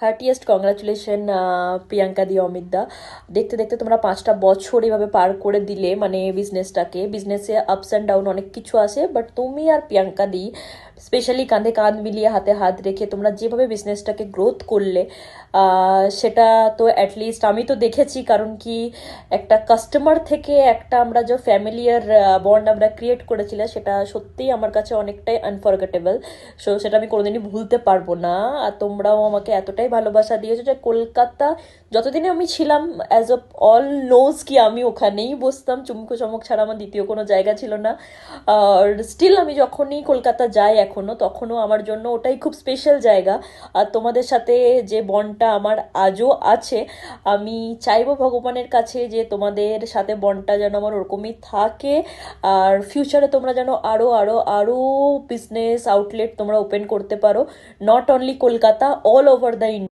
Heartiest congratulation Priyanka দি অমিত দা। দেখতে দেখতে তোমরা 5টা বছর এভাবে পার করে দিলে, মানে বিজনেসে আপস অ্যান্ড ডাউন অনেক কিছু আসে, বাট তুমি আর প্রিয়াঙ্কা দি স্পেশালি কাঁধে কাঁধ মিলিয়ে হাতে হাত রেখে তোমরা যেভাবে বিজনেসটাকে গ্রোথ করলে, সেটা তো অ্যাটলিস্ট আমি তো দেখেছি। কারণ কি, একটা কাস্টমার থেকে একটা আমরা যে ফ্যামিলিয়ার বন্ড আমরা ক্রিয়েট করেছিলাম, সেটা সত্যিই আমার কাছে অনেকটাই আনফরগেটেবল। সো সেটা আমি কোনোদিনই ভুলতে পারবো না। আর তোমরাও আমাকে এতটাই ভালোবাসা দিয়েছো যে কলকাতা যতদিনে আমি ছিলাম, অ্যাজ অফ অল নোজ কি আমি ওখানেই বসতাম, চুমকো চমক ছাড়া আমার দ্বিতীয় কোনো জায়গা ছিল না। আর স্টিল আমি যখনই কলকাতা যাই এখনও, তখনও আমার জন্য ওটাই খুব স্পেশাল জায়গা। আর তোমাদের সাথে যে বন্ডটা আমার আজও আছে, আমি চাইবো ভগবানের কাছে যে তোমাদের সাথে বন্ডটা যেন আমার ওরকমই থাকে। আর ফিউচারে তোমরা যেন আরও আরও আরও বিজনেস আউটলেট তোমরা ওপেন করতে পারো, not only Kolkata, all over the